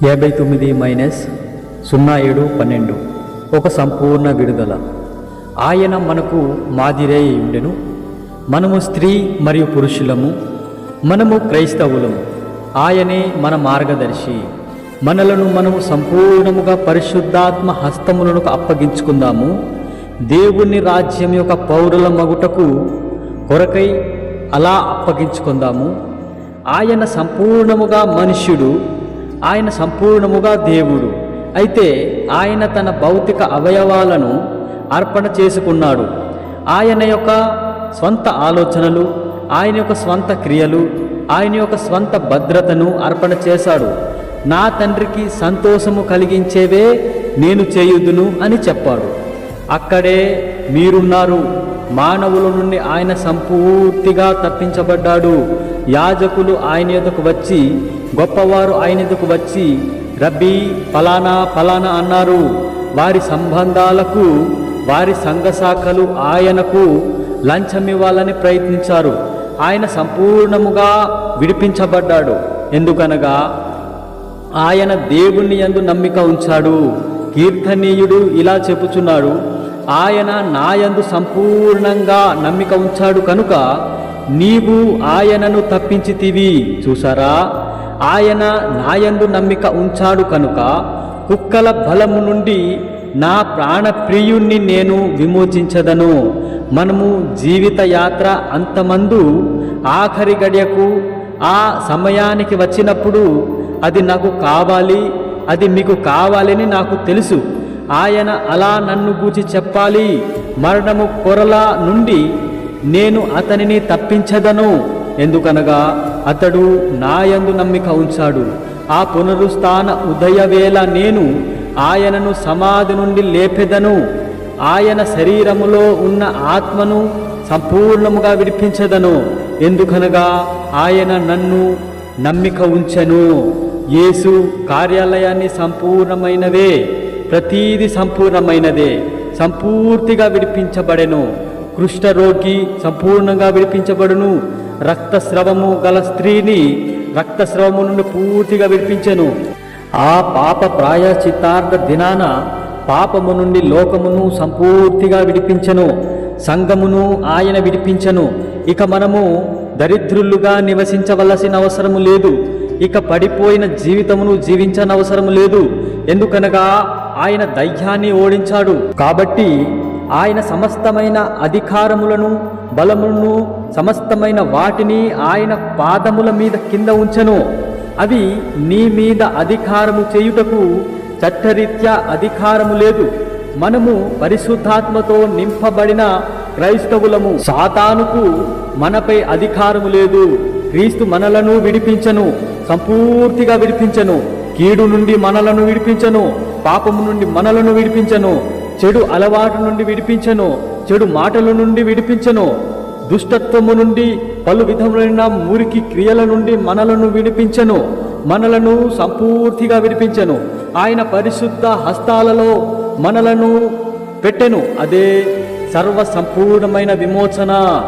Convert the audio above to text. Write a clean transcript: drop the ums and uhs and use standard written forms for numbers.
59-07-12 ఒక సంపూర్ణ విడుదల. ఆయన మనకు మాదిరే ఉండెను. మనము స్త్రీ మరియు పురుషులము, మనము క్రైస్తవులము. ఆయనే మన మార్గదర్శి. మనలను మనము సంపూర్ణముగా పరిశుద్ధాత్మ హస్తములకు అప్పగించుకుందాము. దేవుని రాజ్యం యొక్క పౌరుల మగుటకు కొరకై అలా అప్పగించుకుందాము. ఆయన సంపూర్ణముగా మనుష్యుడు, ఆయన సంపూర్ణముగా దేవుడు. అయితే ఆయన తన భౌతిక అవయవాలను అర్పణ చేసుకున్నాడు. ఆయన యొక్క స్వంత ఆలోచనలు, ఆయన యొక్క స్వంత క్రియలు, ఆయన యొక్క స్వంత భద్రతను అర్పణ చేశాడు. నా తండ్రికి సంతోషము కలిగించేవే నేను చేయుదును అని చెప్పాడు. అక్కడే మీరున్నారు. మానవుల నుండి ఆయన సంపూర్తిగా తప్పించబడ్డాడు. యాజకులు ఆయన ఎదుకు వచ్చి, గొప్పవారు ఆయన ఎదుకు వచ్చి, రబ్బీ ఫలానా ఫలానా అన్నారు. వారి సంబంధాలకు, వారి సంఘశాఖలు ఆయనకు లంచమివ్వాలని ప్రయత్నించారు. ఆయన సంపూర్ణముగా విడిపించబడ్డాడు. ఎందుకనగా ఆయన దేవుని యందు నమ్మిక ఉంచాడు. కీర్తనీయుడు ఇలా చెప్పుచున్నాడు, ఆయన నాయందు సంపూర్ణంగా నమ్మిక ఉంచాడు కనుక నీవు ఆయనను తప్పించితివి. చూసారా, ఆయన నాయందు నమ్మిక ఉంచాడు కనుక కుక్కల బలము నుండి నా ప్రాణప్రియుణ్ణి నేను విమోచించదను. మనము జీవిత యాత్ర అంతమందు ఆఖరి గడియకు, ఆ సమయానికి వచ్చినప్పుడు అది నాకు కావాలి, అది మీకు కావాలని నాకు తెలుసు. ఆయన అలా నన్ను గూర్చి చెప్పాలి. మరణము కొరల నుండి నేను అతనిని తప్పించదను. ఎందుకనగా అతడు నాయందు నమ్మిక ఉంచాడు. ఆ పునరుస్థాన ఉదయవేళ నేను ఆయనను సమాధి నుండి లేపెదను. ఆయన శరీరములో ఉన్న ఆత్మను సంపూర్ణముగా విడిపించదను. ఎందుకనగా ఆయన నన్ను నమ్మిక ఉంచెను. యేసు కార్యాలయాన్ని సంపూర్ణమైనవే, ప్రతీది సంపూర్ణమైనదే, సంపూర్తిగా విడిపించబడెను. కుష్ఠరోగి సంపూర్ణంగా విడిపించబడును. రక్తస్రవము గల స్త్రీని రక్తస్రవము నుండి పూర్తిగా విడిపించెను. ఆ పాప ప్రాయశ్చిత్తార్థ దినాన పాపము నుండి లోకమును సంపూర్తిగా విడిపించెను. సంఘమును ఆయన విడిపించెను. ఇక మనము దరిద్రులుగా నివసించవలసిన అవసరము లేదు. ఇక పడిపోయిన జీవితమును జీవించనవసరము లేదు. ఎందుకనగా ఆయన దయ్యాన్ని ఓడించాడు. కాబట్టి ఆయన సమస్తమైన అధికారములను, బలములను, సమస్తమైన వాటిని ఆయన పాదముల మీద కింద ఉంచెను. అవి నీ మీద అధికారము చేయుటకు చట్టరీత్యా అధికారము లేదు. మనము పరిశుద్ధాత్మతో నింపబడిన క్రైస్తవులము. సాతానుకు మనపై అధికారము లేదు. క్రీస్తు మనలను విడిపించను, సంపూర్తిగా విడిపించను. కీడు నుండి మనలను విడిపించను, పాపము నుండి మనలను విడిపించను, చెడు అలవాటు నుండి విడిపించను, చెడు మాటల నుండి విడిపించను, దుష్టత్వము నుండి, పలు విధములైన మురికి క్రియల నుండి మనలను విడిపించను, మనలను సంపూర్తిగా విడిపించను. ఆయన పరిశుద్ధ హస్తాలలో మనలను పెట్టెను. అదే సర్వ సంపూర్ణమైన విమోచన.